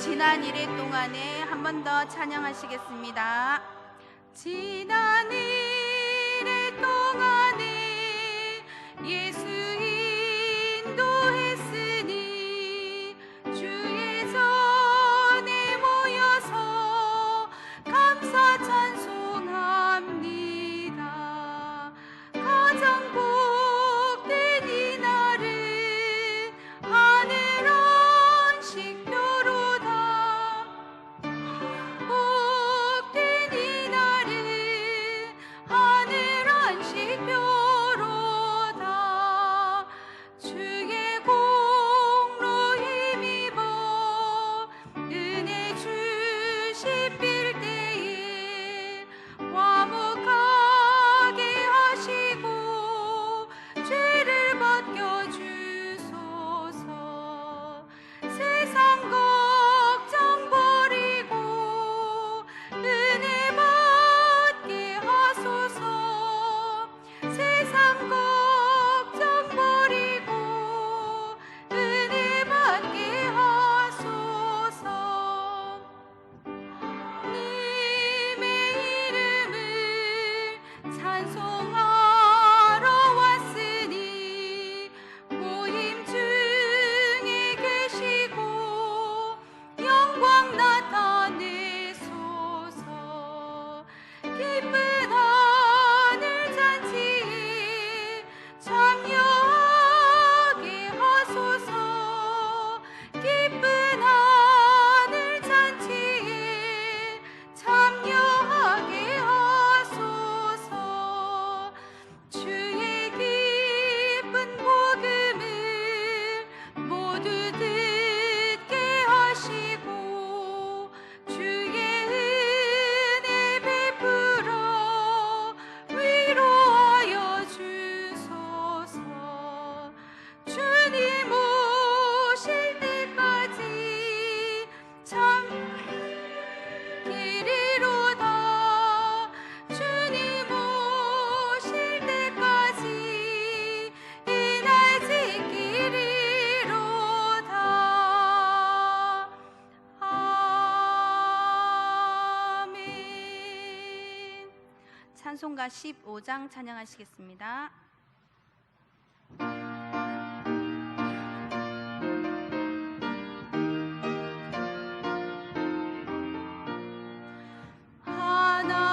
지난 1회 동안에 한 번 더 찬양하시겠습니다. 지난 1회 동안에 예수 인도했으니 주의 전에 모여서 감사 찬송합니다. 가장 복된 이날은 하늘 안식표로다. 복된 이날은 하늘 안식표로다. 주의 공로 힘입어 은혜 주시필 때에 화목하게 하시고 죄를 벗겨주소서. 세상 걱정 버리고 은혜 받게 하소서. 세상 걱정 버리고 은혜 받게 하소서. 님의 이름을 찬송하러 왔으니 모임 중에 계시고 영광 나타내소서. 기쁜 하늘 잔치에 참여하게 하소서. 기쁜 하늘 잔치에 참여하게 하소서. 주의 기쁜 복음을 모두 듣게 하시고 주의 은혜 베풀어 위로하여 주소서. 주님 오실 때까지 참기리로다. 주님 오실 때까지 이 날 지키리로다. 아멘. 찬송가 15장 찬양하시겠습니다.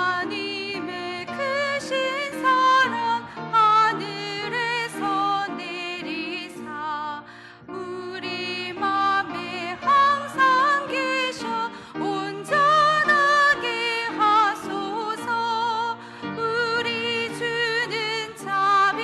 하나님의 크신 사랑 하늘에서 내리사 우리 맘에 항상 계셔 온전하게 하소서. 우리 주는 참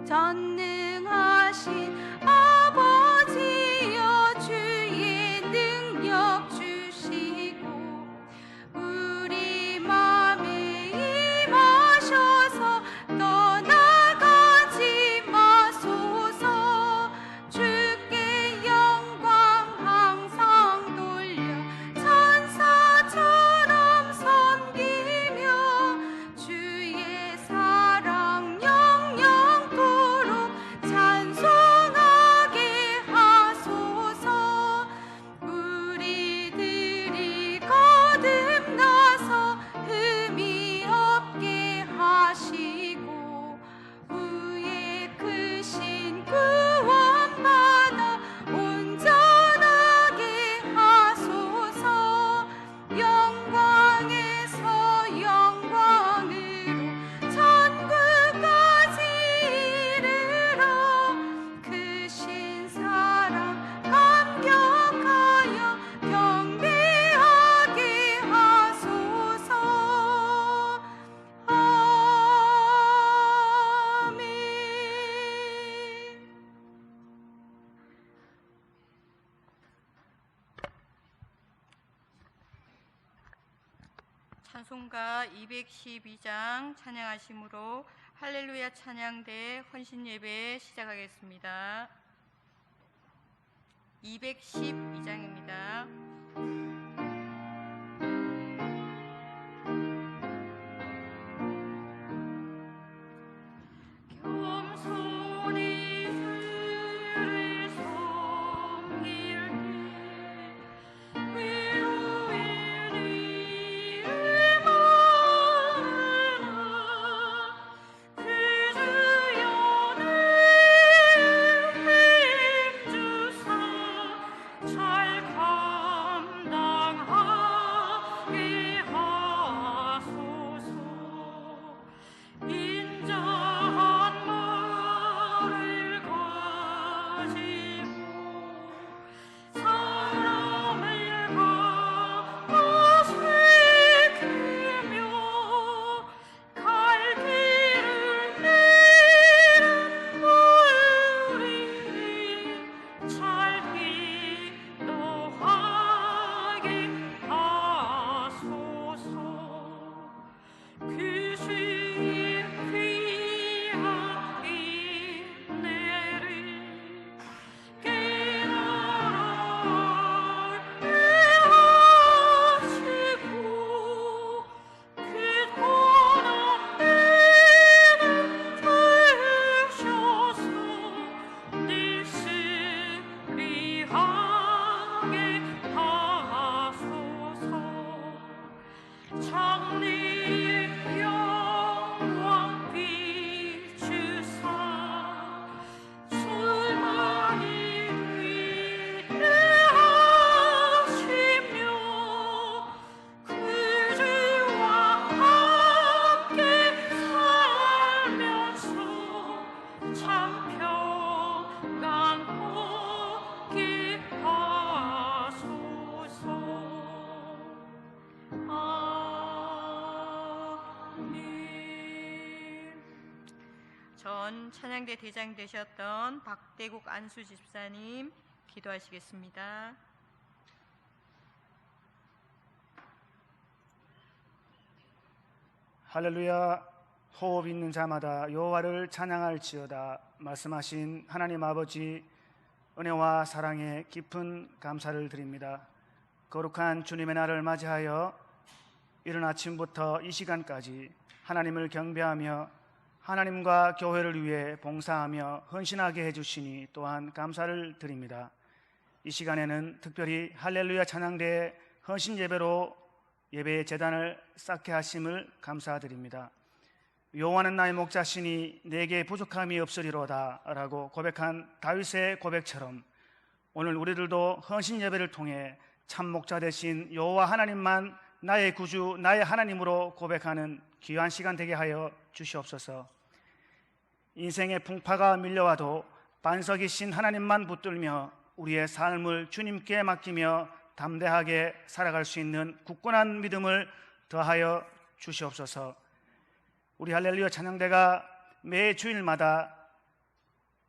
전능하신 아버지여 주의 능력 주시고 우리 맘에 임하셔서 떠나가지 마소서. 주께 영광 항상 돌려 천사처럼 섬기며 주의 사랑 영영토록 찬송하게 하소서. 우리들이 거듭나서 흠이 없게 하시고 후에 크신 구원받아 온전하게 하소서. 영광에서 영광으로 천국까지 이르러 크신 사랑 감격하여 경배하게 하소서. 아멘. 찬송가 212장 찬양하심으로 할렐루야 찬양대 헌신 예배 시작하겠습니다. 212장입니다. 겸손히 주를 섬길 때 위로의 이름 하나 그 주연을 힘주사 잘 감당하게 하소서. 인자한 말을 가지고 사람을 강화시키며 갈 길을 잃은 우리 잘 인도하게 하소서. 귀신 귀한 인내를 깨달아 하시고 굳건한 믿음 주셔서 늘스리하게 하소서. 장래의 영광 비추사 수많이 위대하시며 그 주와 함께 살면서 참 평강 얻게 하소서. 아멘. 전 찬양대 대장 되셨던 박대국 안수 집사님 기도하시겠습니다. 할렐루야. 호흡 있는 자마다 여호와를 찬양할지어다 말씀하신 하나님 아버지, 은혜와 사랑에 깊은 감사를 드립니다. 거룩한 주님의 날을 맞이하여 이른 아침부터 이 시간까지 하나님을 경배하며 하나님과 교회를 위해 봉사하며 헌신하게 해주시니 또한 감사를 드립니다. 이 시간에는 특별히 할렐루야 찬양대의 헌신 예배로 예배의 제단을 쌓게 하심을 감사드립니다. 여호와는 나의 목자시니 내게 부족함이 없으리로다 라고 고백한 다윗의 고백처럼 오늘 우리들도 헌신 예배를 통해 참 목자 되신 여호와 하나님만 나의 구주, 나의 하나님으로 고백하는 귀한 시간 되게 하여 주시옵소서. 인생의 풍파가 밀려와도 반석이신 하나님만 붙들며 우리의 삶을 주님께 맡기며 담대하게 살아갈 수 있는 굳건한 믿음을 더하여 주시옵소서. 우리 할렐루야 찬양대가 매 주일마다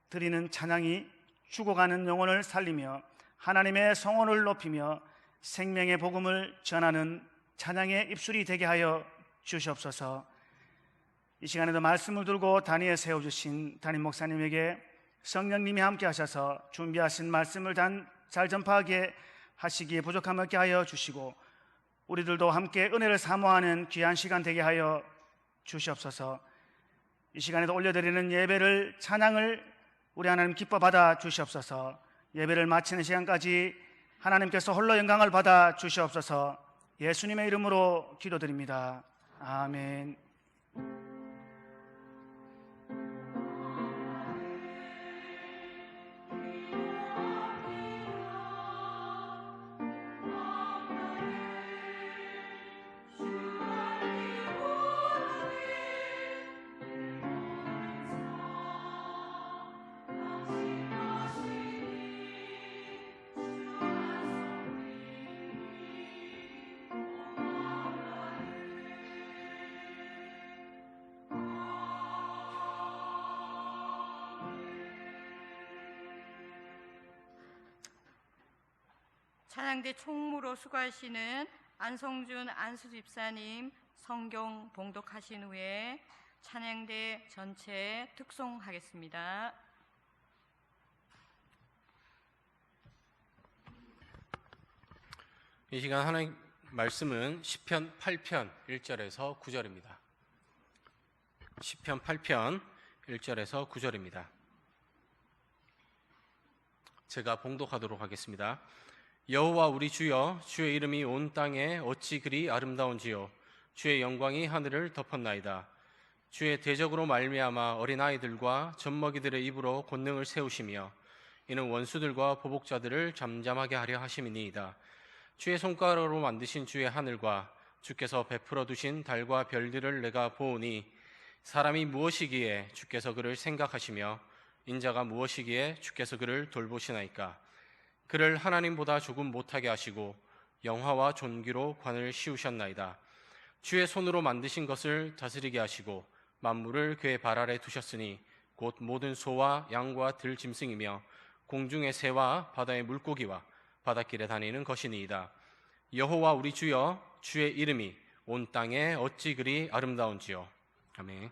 드리는 찬양이 죽어가는 영혼을 살리며 하나님의 성원을 높이며 생명의 복음을 전하는 찬양의 입술이 되게 하여 주시옵소서. 이 시간에도 말씀을 들고 단위에 세워주신 담임 목사님에게 성령님이 함께 하셔서 준비하신 말씀을 잘 전파하게 하시기에 부족함 없게 하여 주시고 우리들도 함께 은혜를 사모하는 귀한 시간 되게 하여 주시옵소서. 이 시간에도 올려드리는 예배를 찬양을 우리 하나님 기뻐 받아 주시옵소서. 예배를 마치는 시간까지 하나님께서 홀로 영광을 받아 주시옵소서. 예수님의 이름으로 기도드립니다. 아멘. 찬양대 총무로 수고하시는 안성준 안수집사님 성경 봉독하신 후에 찬양대 전체 특송하겠습니다. 이 시간 하나님 말씀은 시편 8편 1절에서 9절입니다. 시편 8편 1절에서 9절입니다. 제가 봉독하도록 하겠습니다. 여호와 우리 주여, 주의 이름이 온 땅에 어찌 그리 아름다운지요. 주의 영광이 하늘을 덮었나이다. 주의 대적으로 말미암아 어린아이들과 젖먹이들의 입으로 권능을 세우시며 이는 원수들과 보복자들을 잠잠하게 하려 하심이니이다. 주의 손가락으로 만드신 주의 하늘과 주께서 베풀어 두신 달과 별들을 내가 보오니 사람이 무엇이기에 주께서 그를 생각하시며 인자가 무엇이기에 주께서 그를 돌보시나이까. 그를 하나님보다 조금 못하게 하시고 영화와 존귀로 관을 씌우셨나이다. 주의 손으로 만드신 것을 다스리게 하시고 만물을 그의 발 아래 두셨으니 곧 모든 소와 양과 들짐승이며 공중의 새와 바다의 물고기와 바닷길에 다니는 것이니이다. 여호와 우리 주여, 주의 이름이 온 땅에 어찌 그리 아름다운지요. 아멘.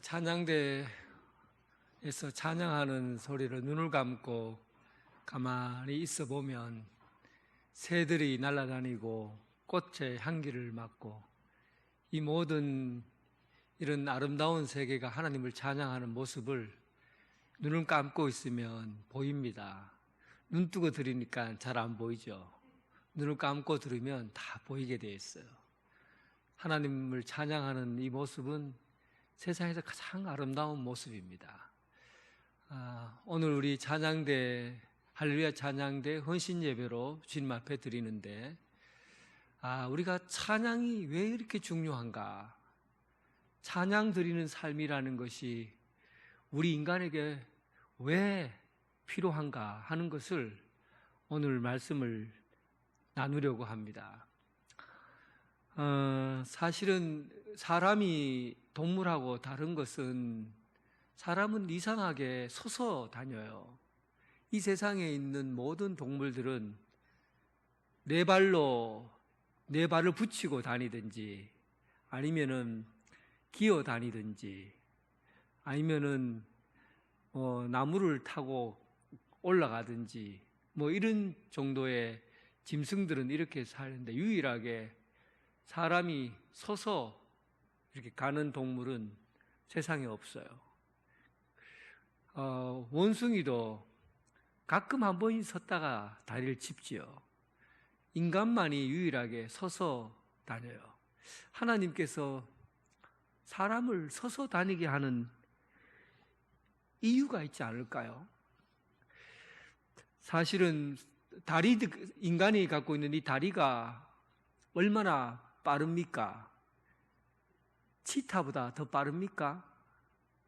찬양대에서 찬양하는 소리를 눈을 감고 가만히 있어 보면 새들이 날아다니고 꽃의 향기를 맡고 이 모든 이런 아름다운 세계가 하나님을 찬양하는 모습을 눈을 감고 있으면 보입니다. 눈 뜨고 들으니까 잘 안 보이죠. 눈을 감고 들으면 다 보이게 되어 있어요. 하나님을 찬양하는 이 모습은 세상에서 가장 아름다운 모습입니다. 오늘 우리 찬양대, 할렐루야 찬양대 헌신 예배로 주님 앞에 드리는데, 우리가 찬양이 왜 이렇게 중요한가? 찬양 드리는 삶이라는 것이 우리 인간에게 왜 필요한가 하는 것을 오늘 말씀을 나누려고 합니다. 사실은 사람이 동물하고 다른 것은 사람은 이상하게 서서 다녀요. 이 세상에 있는 모든 동물들은 네 발로 네 발을 붙이고 다니든지 아니면은 기어 다니든지 아니면은 나무를 타고 올라가든지 이런 정도의 짐승들은 이렇게 사는데 유일하게 사람이 서서 이렇게 가는 동물은 세상에 없어요. 원숭이도 가끔 한 번씩 섰다가 다리를 짚지요. 인간만이 유일하게 서서 다녀요. 하나님께서 사람을 서서 다니게 하는 이유가 있지 않을까요? 사실은 인간이 갖고 있는 이 다리가 얼마나 빠릅니까? 치타보다 더 빠릅니까?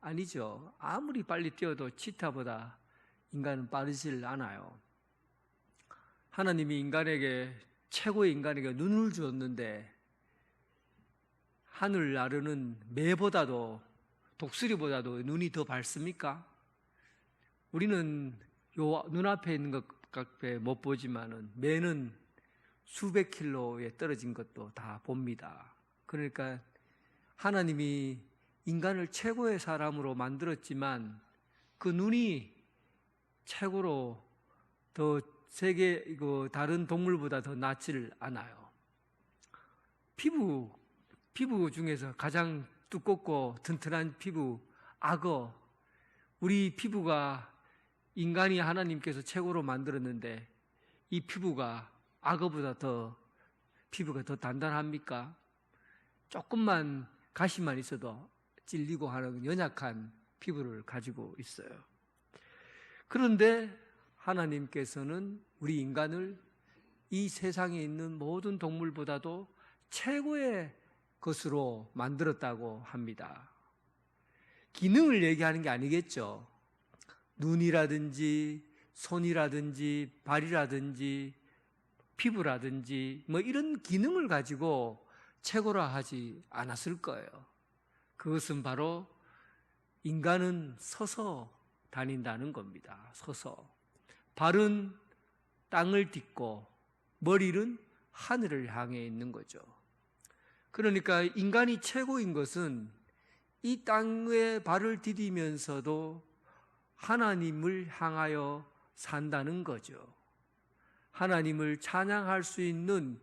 아니죠. 아무리 빨리 뛰어도 치타보다 인간은 빠르질 않아요. 하나님이 최고의 인간에게 눈을 주었는데 하늘 나르는 매보다도 독수리보다도 눈이 더 밝습니까? 우리는 요 눈앞에 있는 것밖에 못 보지만은 매는 수백 킬로에 떨어진 것도 다 봅니다. 그러니까 하나님이 인간을 최고의 사람으로 만들었지만 그 눈이 최고로 더 다른 동물보다 더 낫질 않아요. 피부 중에서 가장 두껍고 튼튼한 피부, 악어. 우리 피부가 인간이 하나님께서 최고로 만들었는데 이 피부가 악어보다 피부가 더 단단합니까? 조금만 가시만 있어도 찔리고 하는 연약한 피부를 가지고 있어요. 그런데 하나님께서는 우리 인간을 이 세상에 있는 모든 동물보다도 최고의 것으로 만들었다고 합니다. 기능을 얘기하는 게 아니겠죠. 눈이라든지 손이라든지 발이라든지 피부라든지 이런 기능을 가지고 최고라 하지 않았을 거예요. 그것은 바로 인간은 서서 다닌다는 겁니다. 서서. 발은 땅을 딛고 머리는 하늘을 향해 있는 거죠. 그러니까 인간이 최고인 것은 이 땅에 발을 디디면서도 하나님을 향하여 산다는 거죠. 하나님을 찬양할 수 있는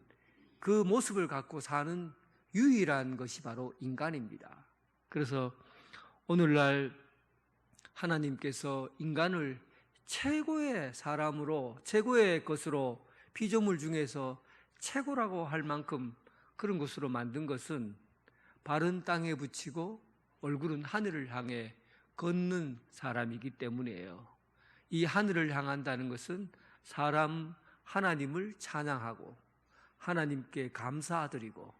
그 모습을 갖고 사는 유일한 것이 바로 인간입니다. 그래서 오늘날 하나님께서 인간을 최고의 사람으로, 최고의 것으로, 피조물 중에서 최고라고 할 만큼 그런 것으로 만든 것은 발은 땅에 붙이고 얼굴은 하늘을 향해 걷는 사람이기 때문이에요. 이 하늘을 향한다는 것은 하나님을 찬양하고 하나님께 감사드리고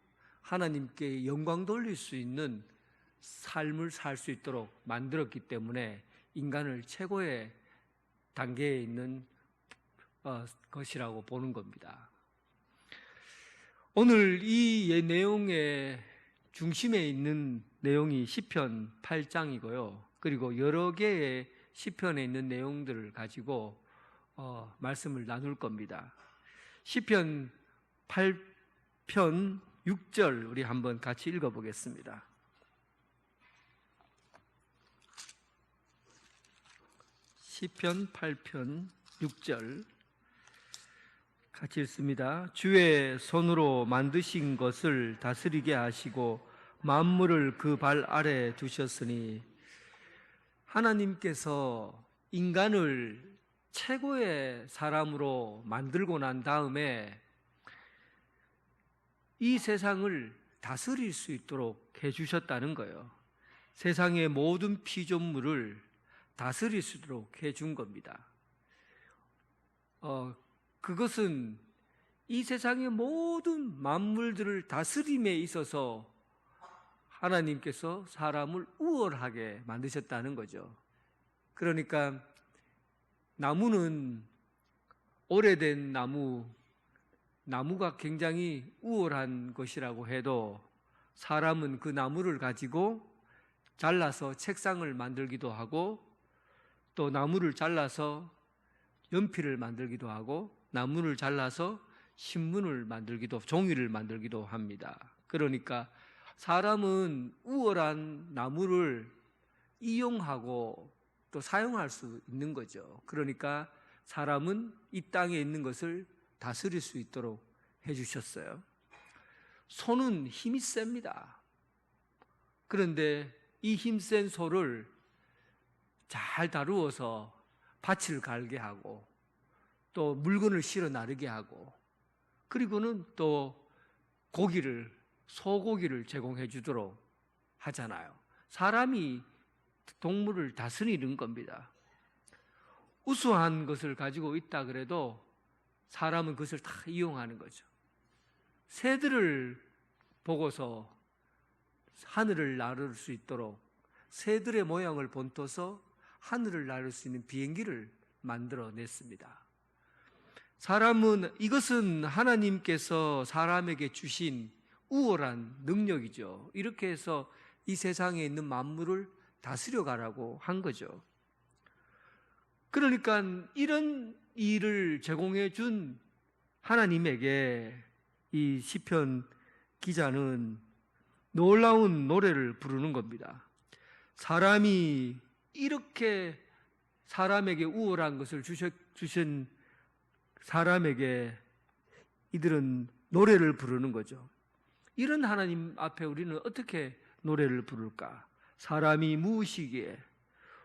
하나님께 영광 돌릴 수 있는 삶을 살 수 있도록 만들었기 때문에 인간을 최고의 단계에 있는 것이라고 보는 겁니다. 오늘 이 내용의 중심에 있는 내용이 시편 8장이고요. 그리고 여러 개의 시편에 있는 내용들을 가지고 말씀을 나눌 겁니다. 시편 8편 6절 우리 한번 같이 읽어보겠습니다. 시편 8편 6절 같이 읽습니다. 주의 손으로 만드신 것을 다스리게 하시고 만물을 그 발 아래 두셨으니, 하나님께서 인간을 최고의 사람으로 만들고 난 다음에 이 세상을 다스릴 수 있도록 해주셨다는 거예요. 세상의 모든 피조물을 다스릴 수 있도록 해준 겁니다. 그것은 이 세상의 모든 만물들을 다스림에 있어서 하나님께서 사람을 우월하게 만드셨다는 거죠. 그러니까 나무는 오래된 나무가 굉장히 우월한 것이라고 해도 사람은 그 나무를 가지고 잘라서 책상을 만들기도 하고, 또 나무를 잘라서 연필을 만들기도 하고, 나무를 잘라서 신문을 만들기도, 종이를 만들기도 합니다. 그러니까 사람은 우월한 나무를 이용하고 또 사용할 수 있는 거죠. 그러니까 사람은 이 땅에 있는 것을 다스릴 수 있도록 해주셨어요. 소는 힘이 셉니다. 그런데 이 힘센 소를 잘 다루어서 밭을 갈게 하고, 또 물건을 실어 나르게 하고, 그리고는 또 소고기를 제공해 주도록 하잖아요. 사람이 동물을 다스리는 겁니다. 우수한 것을 가지고 있다 그래도 사람은 그것을 다 이용하는 거죠. 새들을 보고서 하늘을 나를 수 있도록 새들의 모양을 본떠서 하늘을 나를 수 있는 비행기를 만들어냈습니다. 이것은 하나님께서 사람에게 주신 우월한 능력이죠. 이렇게 해서 이 세상에 있는 만물을 다스려 가라고 한 거죠. 그러니까 이런 일을 제공해 준 하나님에게 이 시편 기자는 놀라운 노래를 부르는 겁니다. 사람이 이렇게 사람에게 우월한 것을 주신 사람에게 이들은 노래를 부르는 거죠. 이런 하나님 앞에 우리는 어떻게 노래를 부를까? 사람이 무엇이기에,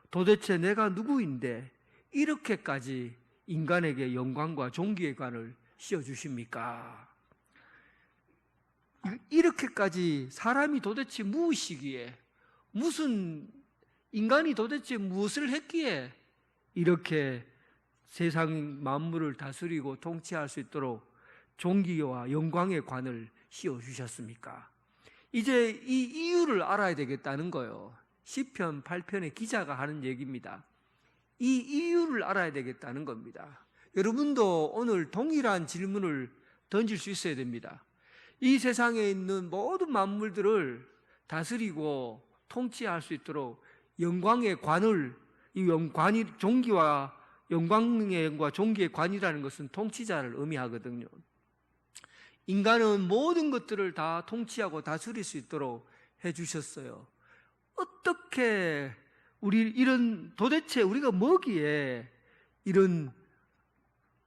도대체 내가 누구인데 이렇게까지 인간에게 영광과 존귀의 관을 씌워주십니까? 이렇게까지 사람이 도대체 무엇이기에, 인간이 도대체 무엇을 했기에 이렇게 세상 만물을 다스리고 통치할 수 있도록 존귀와 영광의 관을 씌워주셨습니까? 이제 이 이유를 알아야 되겠다는 거예요. 시편 8편의 기자가 하는 얘기입니다. 이 이유를 알아야 되겠다는 겁니다. 여러분도 오늘 동일한 질문을 던질 수 있어야 됩니다. 이 세상에 있는 모든 만물들을 다스리고 통치할 수 있도록 영광의 관을, 존귀와 영광의 존귀의 관이라는 것은 통치자를 의미하거든요. 인간은 모든 것들을 다 통치하고 다스릴 수 있도록 해주셨어요. 어떻게 도대체 우리가 뭐기에 이런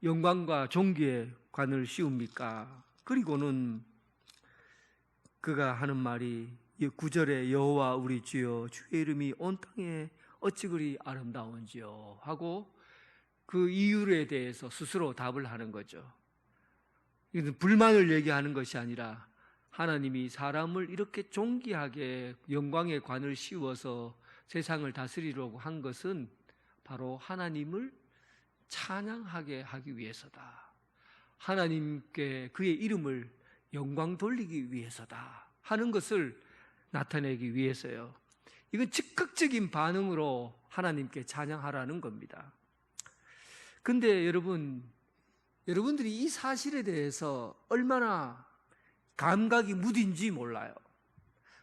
영광과 존귀의 관을 씌웁니까? 그리고는 그가 하는 말이 9절에 여호와 우리 주여 주의 이름이 온 땅에 어찌 그리 아름다운지요 하고 그 이유에 대해서 스스로 답을 하는 거죠. 이것은 불만을 얘기하는 것이 아니라 하나님이 사람을 이렇게 존귀하게 영광의 관을 씌워서 세상을 다스리려고 한 것은 바로 하나님을 찬양하게 하기 위해서다. 하나님께 그의 이름을 영광 돌리기 위해서다 하는 것을 나타내기 위해서요. 이건 즉각적인 반응으로 하나님께 찬양하라는 겁니다. 근데 여러분들이 이 사실에 대해서 얼마나 감각이 무딘지 몰라요.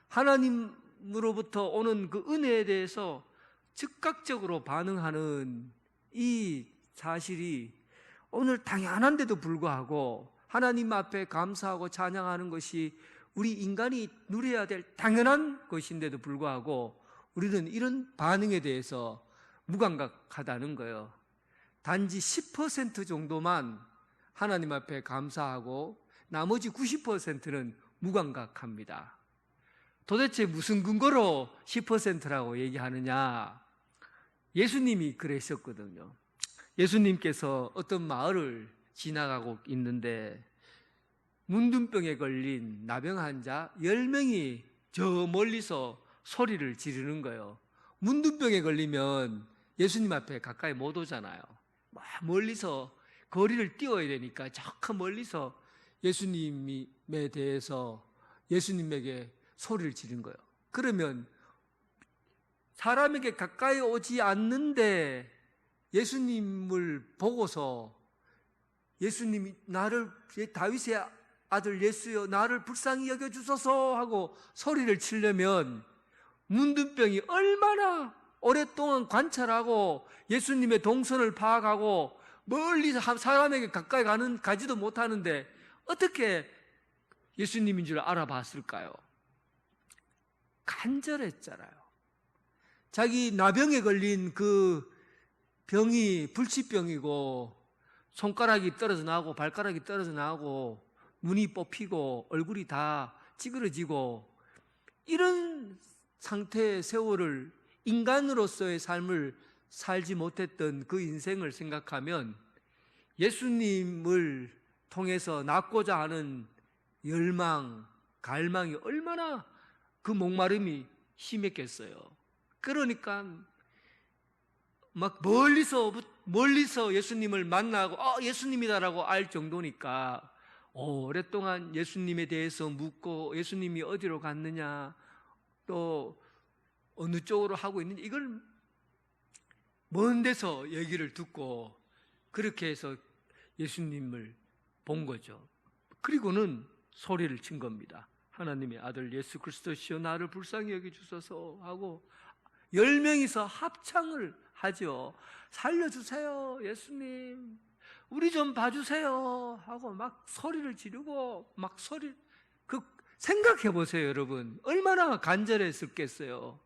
하나님으로부터 오는 그 은혜에 대해서 즉각적으로 반응하는 이 사실이 오늘 당연한데도 불구하고 하나님 앞에 감사하고 찬양하는 것이 우리 인간이 누려야 될 당연한 것인데도 불구하고 우리는 이런 반응에 대해서 무감각하다는 거예요. 단지 10% 정도만 하나님 앞에 감사하고 나머지 90%는 무감각합니다. 도대체 무슨 근거로 10%라고 얘기하느냐? 예수님이 그러셨거든요. 예수님께서 어떤 마을을 지나가고 있는데 문둥병에 걸린 나병 환자 10명이 저 멀리서 소리를 지르는 거예요. 문둥병에 걸리면 예수님 앞에 가까이 못 오잖아요. 막 멀리서 거리를 띄워야 되니까 저 멀리서 예수님에 대해서 예수님에게 소리를 지른 거예요. 그러면 사람에게 가까이 오지 않는데 예수님을 보고서 예수님이 나를 다윗의 아들 예수여 나를 불쌍히 여겨주소서 하고 소리를 치려면 문둥병이 얼마나 오랫동안 관찰하고 예수님의 동선을 파악하고 멀리 사람에게 가까이 가지도 못하는데 어떻게 예수님인 줄 알아봤을까요? 간절했잖아요. 자기 나병에 걸린 그 병이 불치병이고 손가락이 떨어져 나오고 발가락이 떨어져 나오고 눈이 뽑히고 얼굴이 다 찌그러지고 이런 상태의 세월을 인간으로서의 삶을 살지 못했던 그 인생을 생각하면 예수님을 통해서 낫고자 하는 열망, 갈망이 얼마나 그 목마름이 심했겠어요. 그러니까 막 멀리서 예수님을 만나고 예수님이다라고 알 정도니까 오랫동안 예수님에 대해서 묻고 예수님이 어디로 갔느냐 또 어느 쪽으로 하고 있는지 이걸 먼 데서 얘기를 듣고 그렇게 해서 예수님을 본 거죠. 그리고는 소리를 친 겁니다. 하나님의 아들 예수 그리스도시여 나를 불쌍히 여겨주소서 하고 10명이서 합창을 하죠. 살려주세요 예수님, 우리 좀 봐주세요 하고 막 소리를 지르고 생각해 보세요 여러분, 얼마나 간절했었겠어요.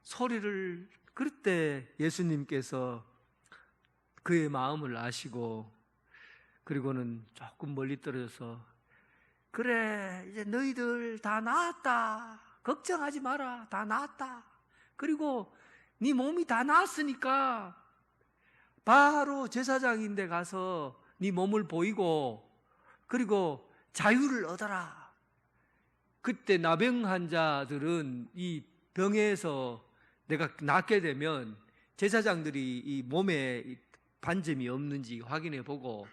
소리를 그럴 때 예수님께서 그의 마음을 아시고 그리고는 조금 멀리 떨어져서 그래 이제 너희들 다 나았다, 걱정하지 마라, 다 나았다, 그리고 네 몸이 다 나았으니까 바로 제사장인데 가서 네 몸을 보이고 그리고 자유를 얻어라. 그때 나병 환자들은 이 병에서 내가 낫게 되면 제사장들이 이 몸에 반점이 없는지 확인해 보고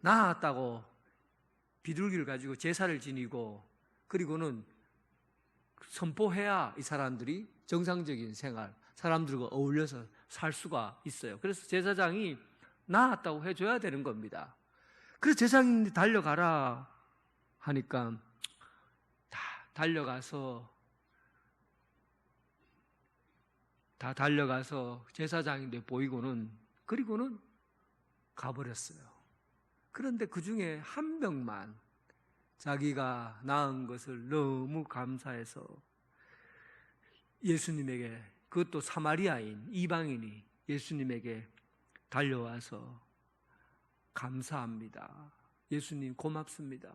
나았다고 비둘기를 가지고 제사를 지니고 그리고는 선포해야 이 사람들이 정상적인 생활, 사람들과 어울려서 살 수가 있어요. 그래서 제사장이 나았다고 해줘야 되는 겁니다. 그래서 제사장이 달려가라 하니까 다 달려가서 제사장인데 보이고는 그리고는 가버렸어요. 그런데 그 중에 한 명만 자기가 낳은 것을 너무 감사해서 예수님에게, 그것도 사마리아인 이방인이 예수님에게 달려와서 감사합니다, 예수님 고맙습니다,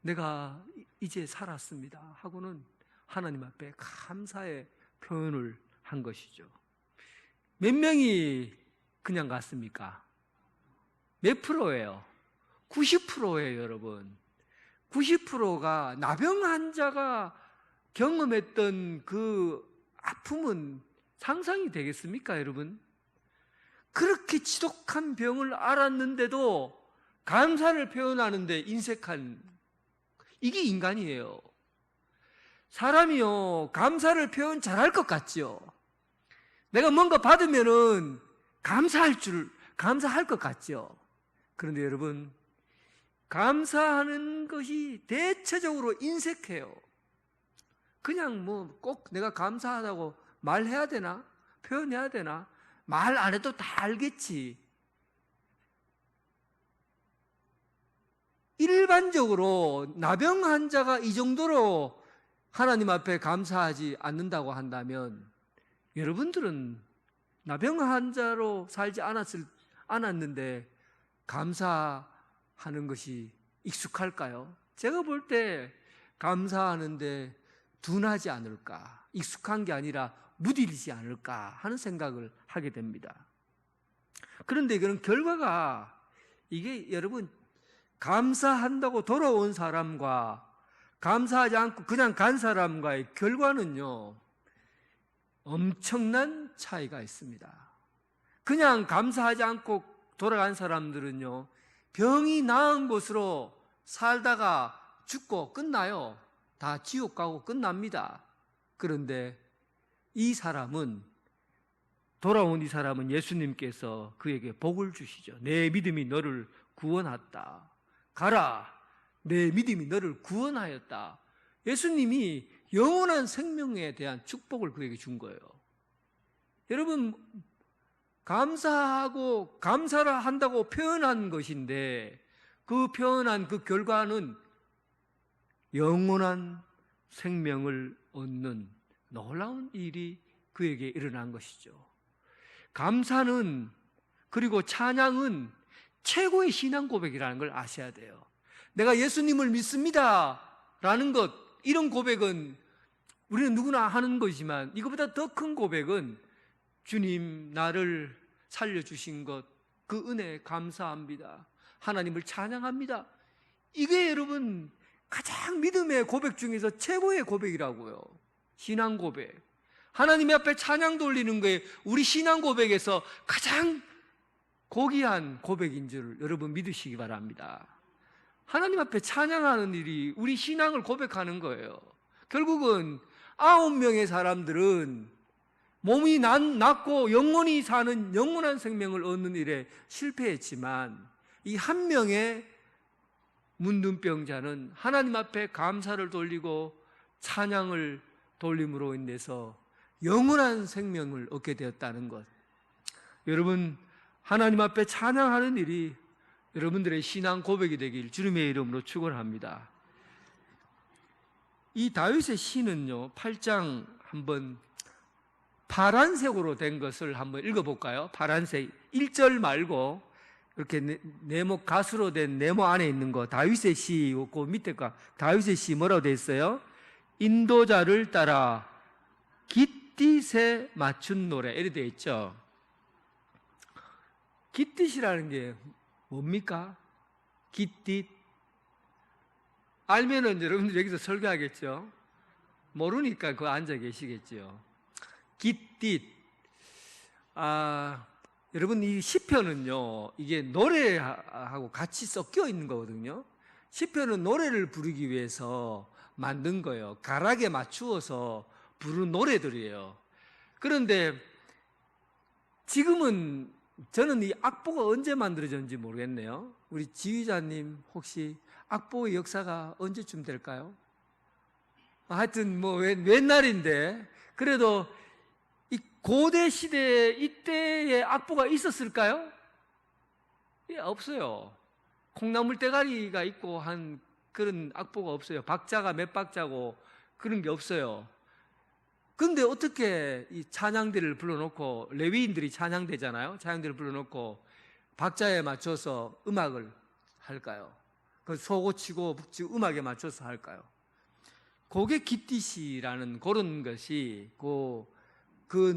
내가 이제 살았습니다 하고는 하나님 앞에 감사의 표현을 한 것이죠. 몇 명이 그냥 갔습니까? 몇 프로예요? 90%예요 여러분. 90%가 나병 환자가 경험했던 그 아픔은 상상이 되겠습니까 여러분? 그렇게 지독한 병을 알았는데도 감사를 표현하는데 인색한, 이게 인간이에요. 사람이요 감사를 표현 잘할 것 같지요. 내가 뭔가 받으면은 감사할 것 같죠. 그런데 여러분, 감사하는 것이 대체적으로 인색해요. 그냥 뭐 꼭 내가 감사하다고 말해야 되나? 표현해야 되나? 말 안 해도 다 알겠지. 일반적으로 나병 환자가 이 정도로 하나님 앞에 감사하지 않는다고 한다면 여러분들은 나병 환자로 살지 않았는데 감사하는 것이 익숙할까요? 제가 볼 때 감사하는데 둔하지 않을까, 익숙한 게 아니라 무딜이지 않을까 하는 생각을 하게 됩니다. 그런데 그런 결과가, 이게 여러분, 감사한다고 돌아온 사람과 감사하지 않고 그냥 간 사람과의 결과는요, 엄청난 차이가 있습니다. 그냥 감사하지 않고 돌아간 사람들은요, 병이 나은 곳으로 살다가 죽고 끝나요. 다 지옥 가고 끝납니다. 그런데 돌아온 이 사람은 예수님께서 그에게 복을 주시죠. 내 믿음이 너를 구원했다. 가라. 내 믿음이 너를 구원하였다. 예수님이 영원한 생명에 대한 축복을 그에게 준 거예요. 여러분, 감사하고 감사를 한다고 표현한 것인데, 그 표현한 그 결과는 영원한 생명을 얻는 놀라운 일이 그에게 일어난 것이죠. 감사는, 그리고 찬양은 최고의 신앙 고백이라는 걸 아셔야 돼요. 내가 예수님을 믿습니다 라는 것, 이런 고백은 우리는 누구나 하는 것이지만, 이것보다 더 큰 고백은 주님, 나를 살려주신 것, 그 은혜에 감사합니다, 하나님을 찬양합니다. 이게 여러분 가장 믿음의 고백 중에서 최고의 고백이라고요. 신앙 고백. 하나님 앞에 찬양 돌리는 거에 우리 신앙 고백에서 가장 고귀한 고백인 줄 여러분 믿으시기 바랍니다. 하나님 앞에 찬양하는 일이 우리 신앙을 고백하는 거예요. 결국은 9명의 사람들은 몸이 낫고 영원히 사는 영원한 생명을 얻는 일에 실패했지만, 이 한 명의 문둥병자는 하나님 앞에 감사를 돌리고 찬양을 돌림으로 인해서 영원한 생명을 얻게 되었다는 것. 여러분, 하나님 앞에 찬양하는 일이 여러분들의 신앙 고백이 되길 주님의 이름으로 축원합니다. 이 다윗의 시는요, 8장 한번 파란색으로 된 것을 한번 읽어볼까요? 파란색 1절 말고 이렇게 네모 가수로 된 네모 안에 있는 거, 다윗의 시, 그 밑에 거 다윗의 시 뭐라고 돼 있어요? 인도자를 따라 깃딧에 맞춘 노래, 이렇게 돼 있죠. 깃딧이라는 게 뭡니까? 깃딧. 알면은 여러분들 여기서 설교하겠죠? 모르니까 그거 앉아 계시겠죠. 깃딧. 여러분, 이 시편은요, 이게 노래하고 같이 섞여 있는 거거든요. 시편은 노래를 부르기 위해서 만든 거예요. 가락에 맞추어서 부르는 노래들이에요. 그런데 지금은 저는 이 악보가 언제 만들어졌는지 모르겠네요. 우리 지휘자님 혹시 악보의 역사가 언제쯤 될까요? 하여튼 뭐 옛날인데, 그래도 이 고대 시대에 이때의 악보가 있었을까요? 예, 없어요. 콩나물 대가리가 있고 한 그런 악보가 없어요. 박자가 몇 박자고 그런 게 없어요. 근데 어떻게 이 찬양대를 불러놓고, 레위인들이 찬양대잖아요. 찬양대를 불러놓고 박자에 맞춰서 음악을 할까요? 그 소고치고 북치고 음악에 맞춰서 할까요? 그게 깃딧이라는 그런 것이 그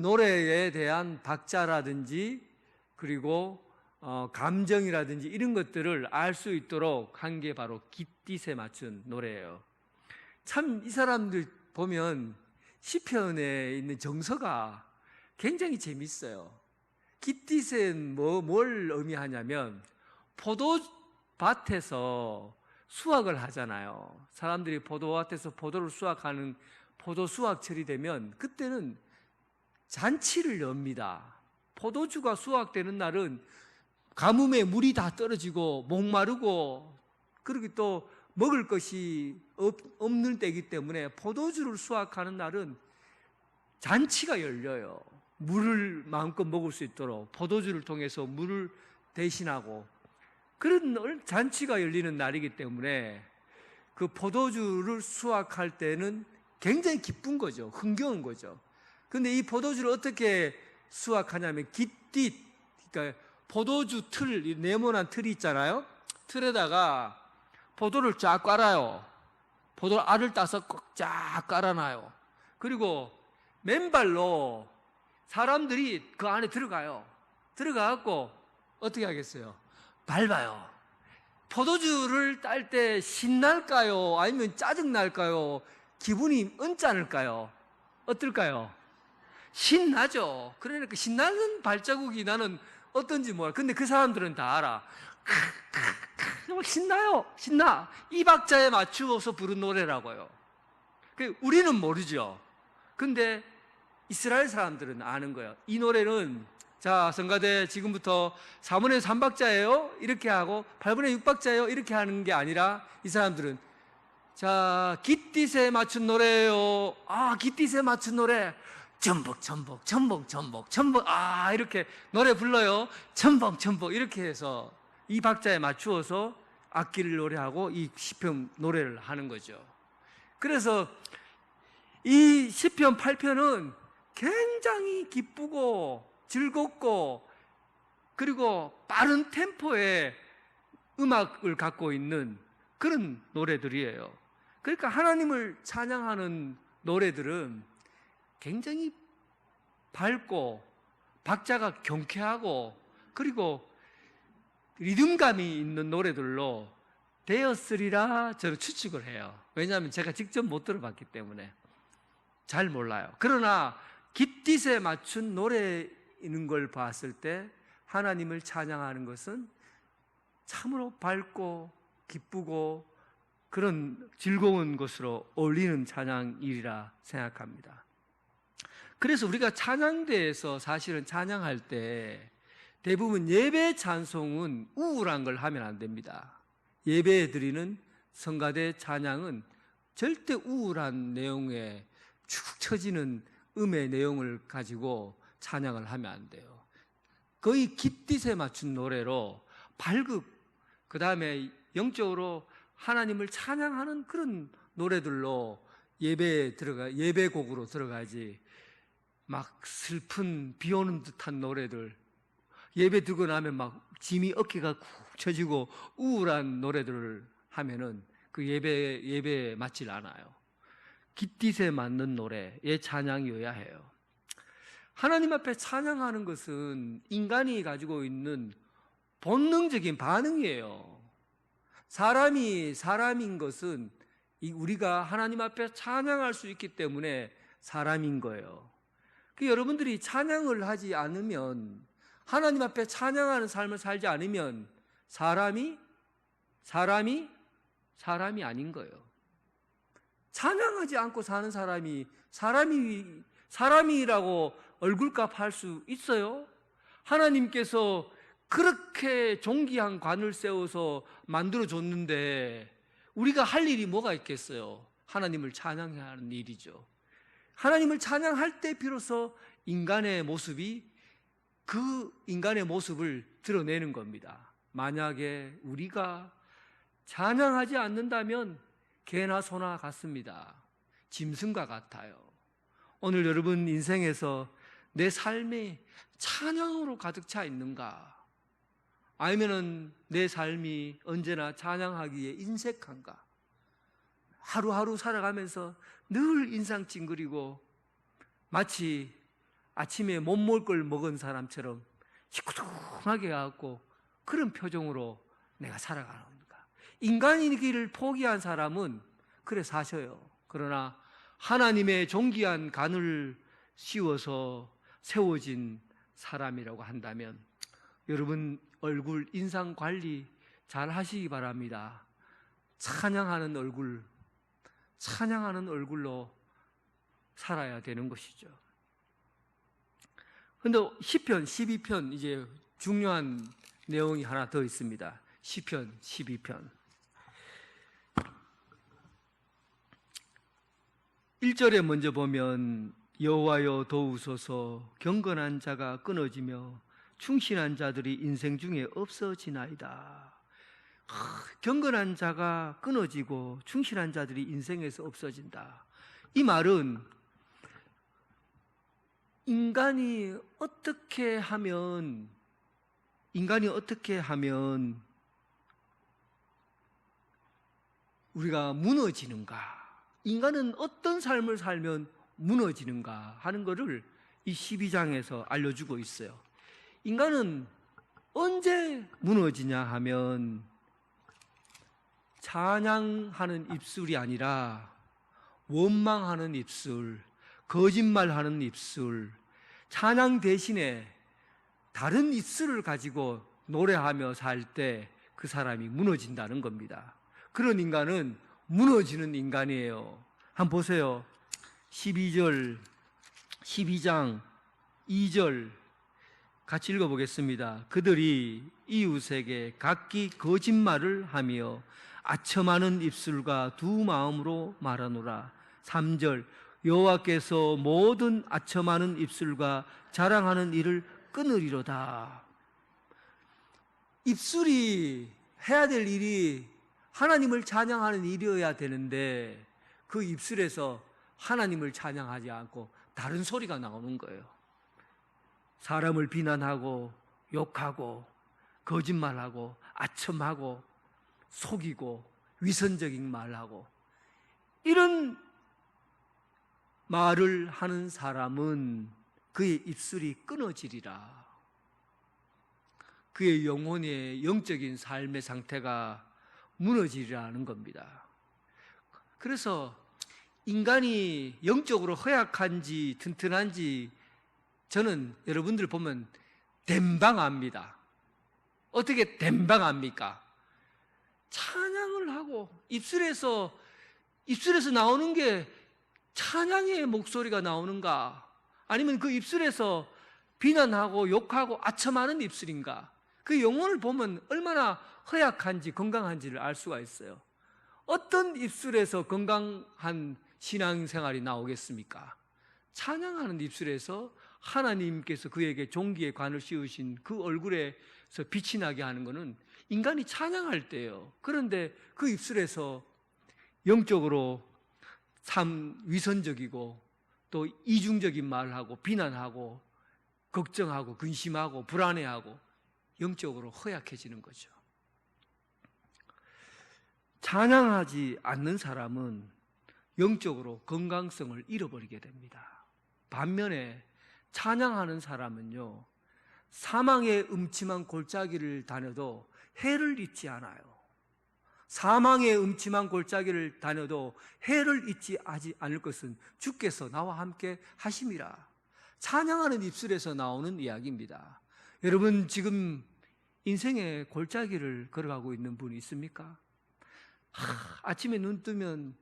노래에 대한 박자라든지 그리고 감정이라든지 이런 것들을 알 수 있도록 한 게 바로 깃딧에 맞춘 노래예요. 참 이 사람들 보면 시편에 있는 정서가 굉장히 재밌어요. 깃딧은 뭘 의미하냐면, 포도밭에서 수확을 하잖아요. 사람들이 포도밭에서 포도를 수확하는 포도 수확철이 되면 그때는 잔치를 엽니다. 포도주가 수확되는 날은 가뭄에 물이 다 떨어지고 목마르고, 그리고 또 먹을 것이 없는 때이기 때문에 포도주를 수확하는 날은 잔치가 열려요. 물을 마음껏 먹을 수 있도록 포도주를 통해서 물을 대신하고, 그런 잔치가 열리는 날이기 때문에 그 포도주를 수확할 때는 굉장히 기쁜 거죠. 흥겨운 거죠. 근데 이 포도주를 어떻게 수확하냐면 깃딧, 그러니까 포도주 틀, 이 네모난 틀이 있잖아요. 틀에다가 포도를 쫙 깔아요. 포도 알을 따서 꽉 쫙 깔아놔요. 그리고 맨발로 사람들이 그 안에 들어가요. 들어가갖고 어떻게 하겠어요? 밟아요. 포도주를 딸 때 신날까요? 아니면 짜증날까요? 기분이 언짢을까요? 어떨까요? 신나죠. 그러니까 신나는 발자국이 나는 어떤지 몰라. 근데 그 사람들은 다 알아. 신나요. 신나. 이 박자에 맞추어서 부른 노래라고요. 우리는 모르죠. 근데 이스라엘 사람들은 아는 거예요. 이 노래는 자, 성가대 지금부터 4분의 3박자예요. 이렇게 하고 8분의 6박자예요. 이렇게 하는 게 아니라 이 사람들은 자, 깃딧에 맞춘 노래예요. 아, 깃딧에 맞춘 노래. 전복, 전복, 전복, 전복, 전복. 아, 이렇게 노래 불러요. 전복, 전복. 이렇게 해서 이 박자에 맞추어서 악기를 노래하고 이 시편 노래를 하는 거죠. 그래서 이 시편 8편은 굉장히 기쁘고 즐겁고 그리고 빠른 템포의 음악을 갖고 있는 그런 노래들이에요. 그러니까 하나님을 찬양하는 노래들은 굉장히 밝고 박자가 경쾌하고 그리고 리듬감이 있는 노래들로 되었으리라 저는 추측을 해요. 왜냐하면 제가 직접 못 들어봤기 때문에 잘 몰라요. 그러나 깃딧에 맞춘 노래인 걸 봤을 때 하나님을 찬양하는 것은 참으로 밝고 기쁘고 그런 즐거운 것으로 어울리는 찬양이라 생각합니다. 그래서 우리가 찬양대에서 사실은 찬양할 때 대부분 예배 찬송은 우울한 걸 하면 안 됩니다. 예배에 드리는 성가대 찬양은 절대 우울한 내용에 축 처지는 음의 내용을 가지고 찬양을 하면 안 돼요. 거의 깃딧에 맞춘 노래로 발급, 그 다음에 영적으로 하나님을 찬양하는 그런 노래들로 예배곡으로 들어가지 막 슬픈 비 오는 듯한 노래들, 예배 드고 나면 막 짐이 어깨가 쿡 처지고 우울한 노래들을 하면은 그 예배에 맞질 않아요. 깃딧에 맞는 노래의 찬양이어야 해요. 하나님 앞에 찬양하는 것은 인간이 가지고 있는 본능적인 반응이에요. 사람이 사람인 것은 우리가 하나님 앞에 찬양할 수 있기 때문에 사람인 거예요. 여러분들이 찬양을 하지 않으면, 하나님 앞에 찬양하는 삶을 살지 않으면 사람이 아닌 거예요. 찬양하지 않고 사는 사람이라고 얼굴값 할 수 있어요? 하나님께서 그렇게 존귀한 관을 세워서 만들어줬는데 우리가 할 일이 뭐가 있겠어요? 하나님을 찬양해야 하는 일이죠. 하나님을 찬양할 때 비로소 인간의 모습이 그 인간의 모습을 드러내는 겁니다. 만약에 우리가 찬양하지 않는다면 개나 소나 같습니다. 짐승과 같아요. 오늘 여러분 인생에서 내 삶이 찬양으로 가득 차 있는가? 아니면은 내 삶이 언제나 찬양하기에 인색한가? 하루하루 살아가면서 늘 인상 찡그리고 마치 아침에 못 먹을 걸 먹은 사람처럼 시끄둥하게 해갖고 그런 표정으로 내가 살아가는 건가? 인간이기를 포기한 사람은 그래 사셔요. 그러나 하나님의 존귀한 간을 씌워서 세워진 사람이라고 한다면 여러분 얼굴 인상 관리 잘 하시기 바랍니다. 찬양하는 얼굴로 살아야 되는 것이죠. 근데 시편 12편 이제 중요한 내용이 하나 더 있습니다. 시편 12편 1절에 먼저 보면 여호와여 도우소서 경건한 자가 끊어지며 충실한 자들이 인생 중에 없어지나이다. 경건한 자가 끊어지고 충실한 자들이 인생에서 없어진다. 이 말은 인간이 어떻게 하면 우리가 무너지는가? 인간은 어떤 삶을 살면 무너지는가 하는 것을 이 12장에서 알려주고 있어요. 인간은 언제 무너지냐 하면 찬양하는 입술이 아니라 원망하는 입술, 거짓말하는 입술, 찬양 대신에 다른 입술을 가지고 노래하며 살 때 그 사람이 무너진다는 겁니다. 그런 인간은 무너지는 인간이에요. 한번 보세요. 12장 2절 같이 읽어보겠습니다. 그들이 이웃에게 각기 거짓말을 하며 아첨하는 입술과 두 마음으로 말하노라. 3절 여호와께서 모든 아첨하는 입술과 자랑하는 일을 끊으리로다. 입술이 해야 될 일이 하나님을 찬양하는 일이어야 되는데 그 입술에서 하나님을 찬양하지 않고 다른 소리가 나오는 거예요. 사람을 비난하고 욕하고 거짓말하고 아첨하고 속이고 위선적인 말하고 이런 말을 하는 사람은 그의 입술이 끊어지리라. 그의 영혼의 영적인 삶의 상태가 무너지리라는 겁니다. 그래서 인간이 영적으로 허약한지 튼튼한지 저는 여러분들 보면 댐방합니다. 어떻게 댐방합니까? 찬양을 하고 입술에서 나오는 게 찬양의 목소리가 나오는가? 아니면 그 입술에서 비난하고 욕하고 아첨하는 입술인가? 그 영혼을 보면 얼마나 허약한지 건강한지를 알 수가 있어요. 어떤 입술에서 건강한 신앙생활이 나오겠습니까? 찬양하는 입술에서 하나님께서 그에게 종기의 관을 씌우신 그 얼굴에서 빛이 나게 하는 것은 인간이 찬양할 때예요. 그런데 그 입술에서 영적으로 참 위선적이고 또 이중적인 말을 하고 비난하고 걱정하고 근심하고 불안해하고 영적으로 허약해지는 거죠. 찬양하지 않는 사람은 영적으로 건강성을 잃어버리게 됩니다. 반면에 찬양하는 사람은요, 사망의 음침한 골짜기를 다녀도 해를 잊지 않아요. 사망의 음침한 골짜기를 다녀도 해를 잊지 않을 것은 주께서 나와 함께 하심이라. 찬양하는 입술에서 나오는 이야기입니다. 여러분 지금 인생의 골짜기를 걸어가고 있는 분이 있습니까? 아침에 눈 뜨면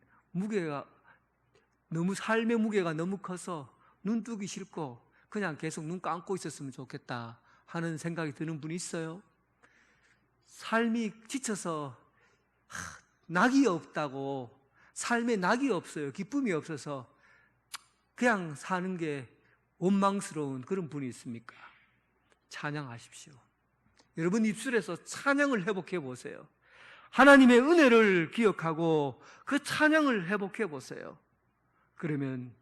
삶의 무게가 너무 커서 눈 뜨기 싫고 그냥 계속 눈 감고 있었으면 좋겠다 하는 생각이 드는 분이 있어요? 삶이 지쳐서 낙이 없다고, 삶에 낙이 없어요. 기쁨이 없어서 그냥 사는 게 원망스러운 그런 분이 있습니까? 찬양하십시오. 여러분 입술에서 찬양을 회복해 보세요. 하나님의 은혜를 기억하고 그 찬양을 회복해 보세요. 그러면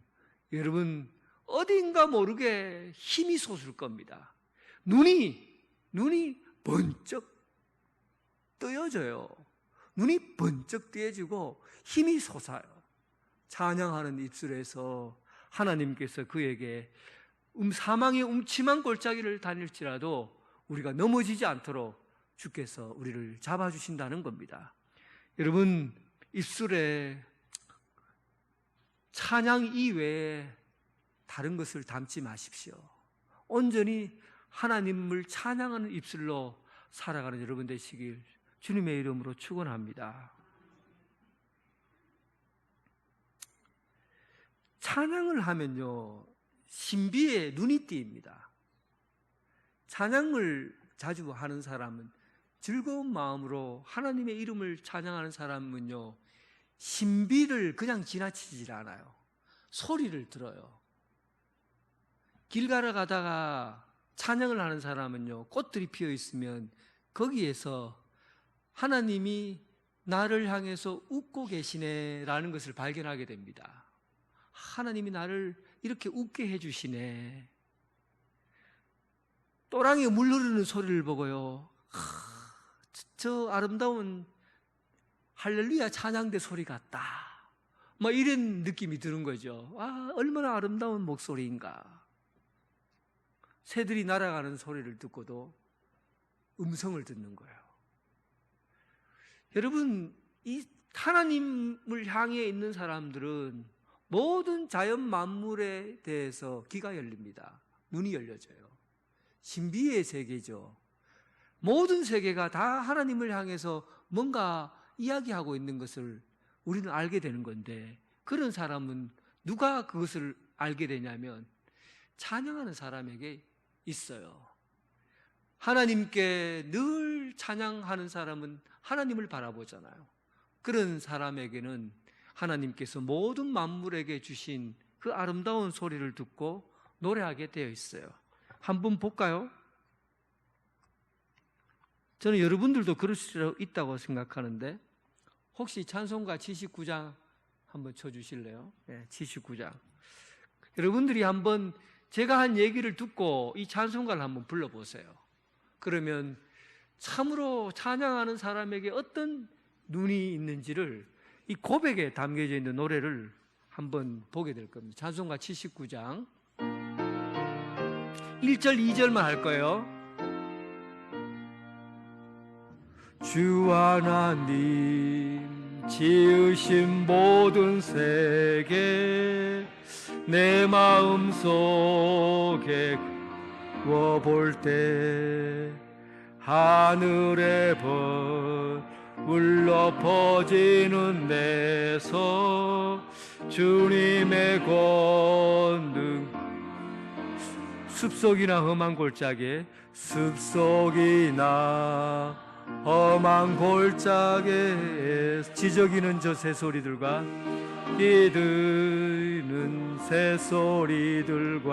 여러분 어딘가 모르게 힘이 솟을 겁니다. 눈이 번쩍 뜨여져요. 눈이 번쩍 뜨여지고 힘이 솟아요. 찬양하는 입술에서 하나님께서 그에게 사망의 음침한 골짜기를 다닐지라도 우리가 넘어지지 않도록 주께서 우리를 잡아주신다는 겁니다. 여러분 입술에 찬양 이외에 다른 것을 담지 마십시오. 온전히 하나님을 찬양하는 입술로 살아가는 여러분 되시길 주님의 이름으로 축원합니다. 찬양을 하면요 신비에 눈이 띄입니다. 찬양을 자주 하는 사람은 즐거운 마음으로 하나님의 이름을 찬양하는 사람은요 신비를 그냥 지나치질 않아요. 소리를 들어요. 길 가러 가다가 찬양을 하는 사람은요 꽃들이 피어 있으면 거기에서 하나님이 나를 향해서 웃고 계시네 라는 것을 발견하게 됩니다. 하나님이 나를 이렇게 웃게 해주시네. 또랑이 물 흐르는 소리를 보고요, 저 아름다운 할렐루야 찬양대 소리 같다, 막 이런 느낌이 드는 거죠. 얼마나 아름다운 목소리인가. 새들이 날아가는 소리를 듣고도 음성을 듣는 거예요. 여러분, 이 하나님을 향해 있는 사람들은 모든 자연 만물에 대해서 귀가 열립니다. 눈이 열려져요. 신비의 세계죠. 모든 세계가 다 하나님을 향해서 뭔가 이야기하고 있는 것을 우리는 알게 되는 건데, 그런 사람은 누가 그것을 알게 되냐면 찬양하는 사람에게 있어요. 하나님께 늘 찬양하는 사람은 하나님을 바라보잖아요. 그런 사람에게는 하나님께서 모든 만물에게 주신 그 아름다운 소리를 듣고 노래하게 되어 있어요. 한번 볼까요? 저는 여러분들도 그럴 수 있다고 생각하는데, 혹시 찬송가 79장 한번 쳐주실래요? 네, 79장. 여러분들이 한번 제가 한 얘기를 듣고 이 찬송가를 한번 불러보세요. 그러면 참으로 찬양하는 사람에게 어떤 눈이 있는지를 이 고백에 담겨져 있는 노래를 한번 보게 될 겁니다. 찬송가 79장 1절 2절만 할 거예요. 주 하나님 지으신 모든 세계 내 마음속에 볼 때 하늘에 울러 퍼지는 내서 주님의 권능, 숲속이나 험한 골짜기에 숲속이나 험한 골짜기에 지저귀는 저 새소리들과 기드는 새소리들과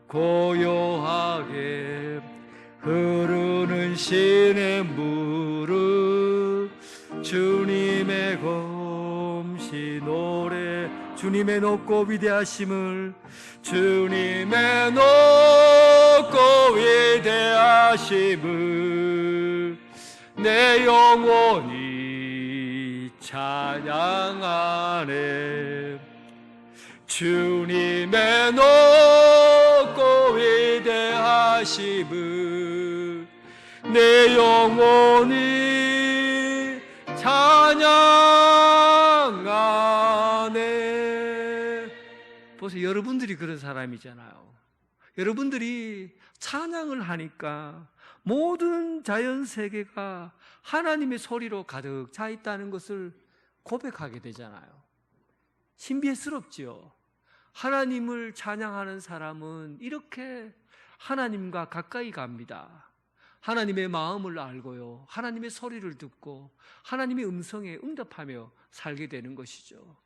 고요하게 흐르는 시냇물을 주님의 검시 노래, 주님의 높고 위대하심을, 주님의 높고 위대하심을 내 영혼이 찬양하네. 주님의 높고 위대하심을 내 영혼이 찬양하네. 보세요, 여러분들이 그런 사람이잖아요. 여러분들이 찬양을 하니까 모든 자연 세계가 하나님의 소리로 가득 차 있다는 것을 고백하게 되잖아요. 신비스럽지요. 하나님을 찬양하는 사람은 이렇게 하나님과 가까이 갑니다. 하나님의 마음을 알고요, 하나님의 소리를 듣고 하나님의 음성에 응답하며 살게 되는 것이죠.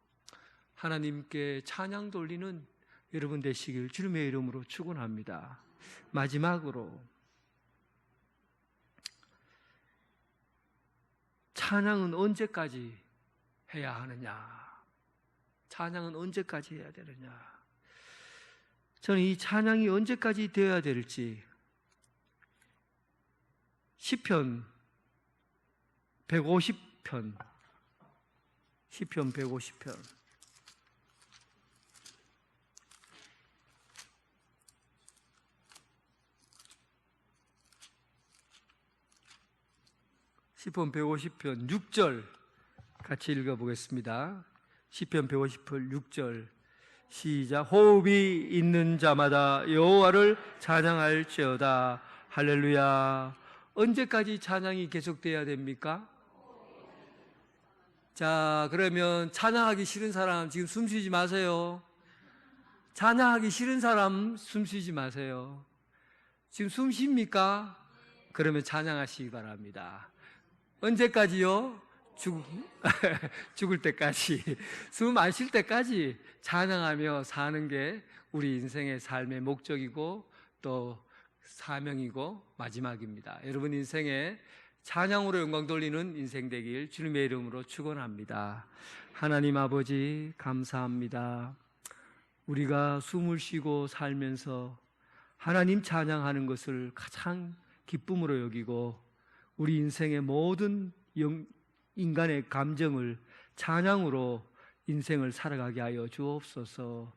하나님께 찬양 돌리는 여러분 되시길 주님의 이름으로 축원합니다. 마지막으로 찬양은 언제까지 해야 하느냐? 찬양은 언제까지 해야 되느냐? 저는 이 찬양이 언제까지 되어야 될지 시편 150편 시편 150편 시편 150편 6절 같이 읽어보겠습니다. 시편 150편 6절 시작. 호흡이 있는 자마다 여호와를 찬양할지어다. 할렐루야. 언제까지 찬양이 계속돼야 됩니까? 자, 그러면 찬양하기 싫은 사람 지금 숨쉬지 마세요. 찬양하기 싫은 사람 숨쉬지 마세요. 지금 숨 쉽니까? 그러면 찬양하시기 바랍니다. 언제까지요? 죽을 때까지, 숨 안 쉴 때까지 찬양하며 사는 게 우리 인생의 삶의 목적이고 또 사명이고 마지막입니다. 여러분 인생에 찬양으로 영광 돌리는 인생 되길 주님의 이름으로 축원합니다. 하나님 아버지 감사합니다. 우리가 숨을 쉬고 살면서 하나님 찬양하는 것을 가장 기쁨으로 여기고 우리 인생의 모든 인간의 감정을 찬양으로 인생을 살아가게 하여 주옵소서.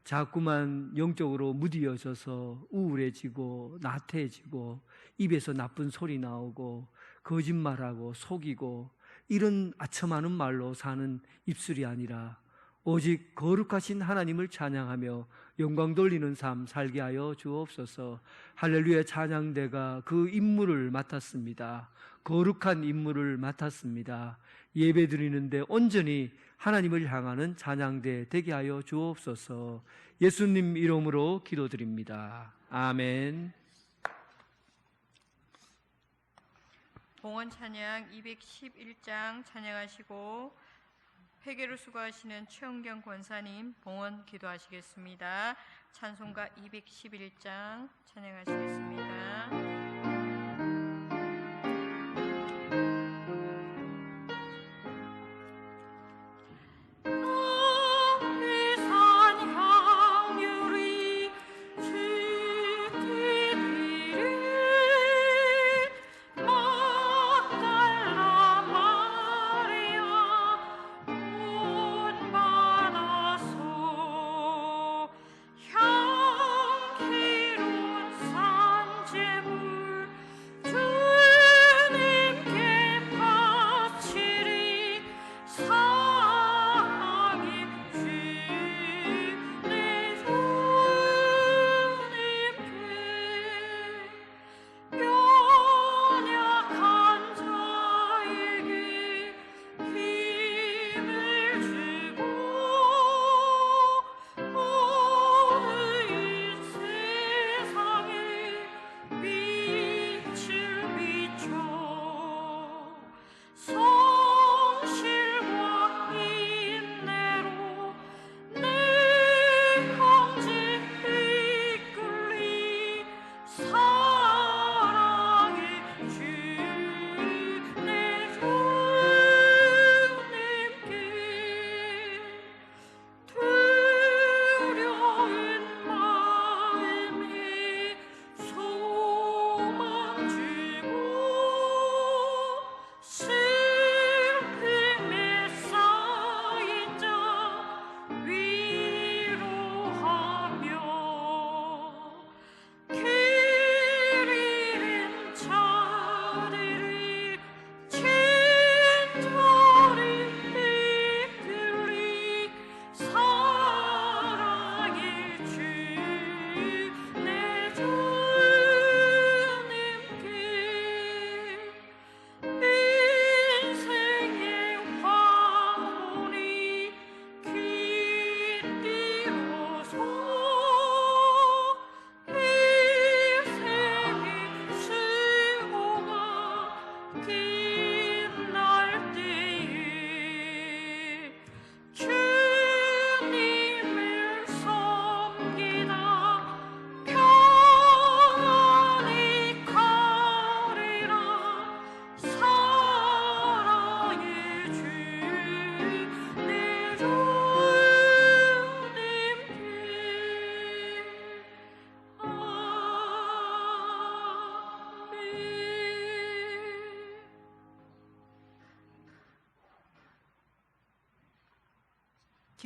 자꾸만 영적으로 무디어져서 우울해지고 나태해지고 입에서 나쁜 소리 나오고 거짓말하고 속이고 이런 아첨하는 말로 사는 입술이 아니라 오직 거룩하신 하나님을 찬양하며 영광 돌리는 삶 살게 하여 주옵소서. 할렐루야 찬양대가 그 임무를 맡았습니다. 거룩한 임무를 맡았습니다. 예배 드리는데 온전히 하나님을 향하는 찬양대 되게 하여 주옵소서. 예수님 이름으로 기도드립니다. 아멘. 봉헌 찬양 211장 찬양하시고 회개를 수고하시는 최은경 권사님 봉헌 기도하시겠습니다. 찬송가 211장 찬양하시겠습니다.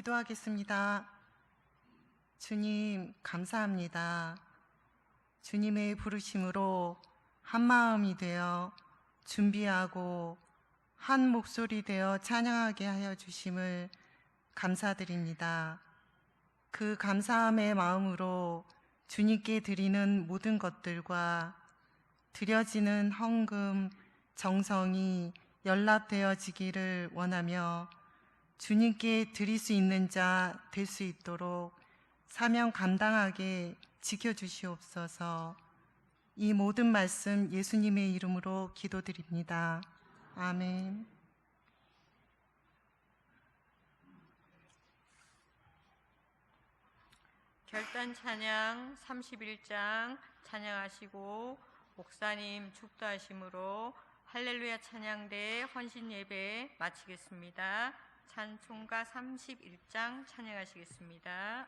기도하겠습니다. 주님, 감사합니다. 주님의 부르심으로 한 마음이 되어 준비하고 한 목소리 되어 찬양하게 하여 주심을 감사드립니다. 그 감사함의 마음으로 주님께 드리는 모든 것들과 드려지는 헌금, 정성이 연락되어지기를 원하며 주님께 드릴 수 있는 자 될 수 있도록 사명 감당하게 지켜주시옵소서. 이 모든 말씀 예수님의 이름으로 기도드립니다. 아멘. 결단 찬양 31장 찬양하시고 목사님 축도하심으로 할렐루야 찬양대 헌신 예배 마치겠습니다. 찬송가 31장 찬양하시겠습니다.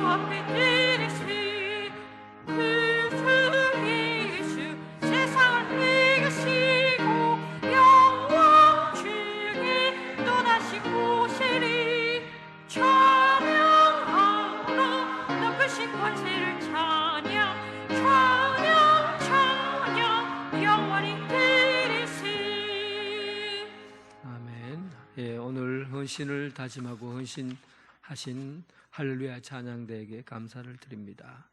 앞에 들으시 그 예수 세상을 이기시고 영광 중에 또다시 오시리 찬양하라 높으신 권세를 찬양 찬양 찬양 영원히 들으시. 아멘. 예, 오늘 헌신을 다짐하고 헌신하신 할렐루야 찬양대에게 감사를 드립니다.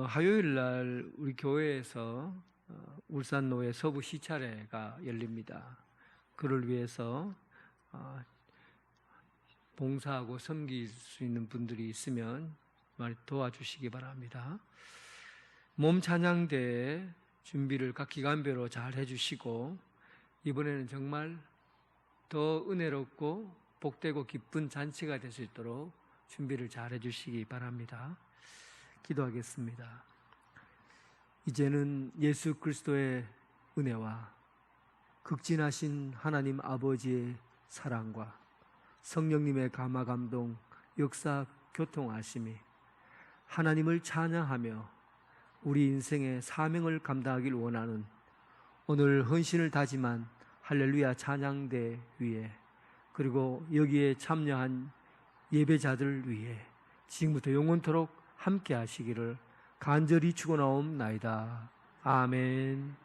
화요일 날 우리 교회에서 울산노회 서부 시차례가 열립니다. 그를 위해서 봉사하고 섬길 수 있는 분들이 있으면 많이 도와주시기 바랍니다. 몸 찬양대회 준비를 각 기간별로 잘 해주시고 이번에는 정말 더 은혜롭고 복되고 기쁜 잔치가 될 수 있도록 준비를 잘 해주시기 바랍니다. 기도하겠습니다. 이제는 예수 그리스도의 은혜와 극진하신 하나님 아버지의 사랑과 성령님의 감화 감동 역사 교통하심이 하나님을 찬양하며 우리 인생의 사명을 감당하길 원하는 오늘 헌신을 다짐한 할렐루야 찬양대 위에 그리고 여기에 참여한 예배자들 위해 지금부터 영원토록 함께 하시기를 간절히 축원하옵나이다. 아멘.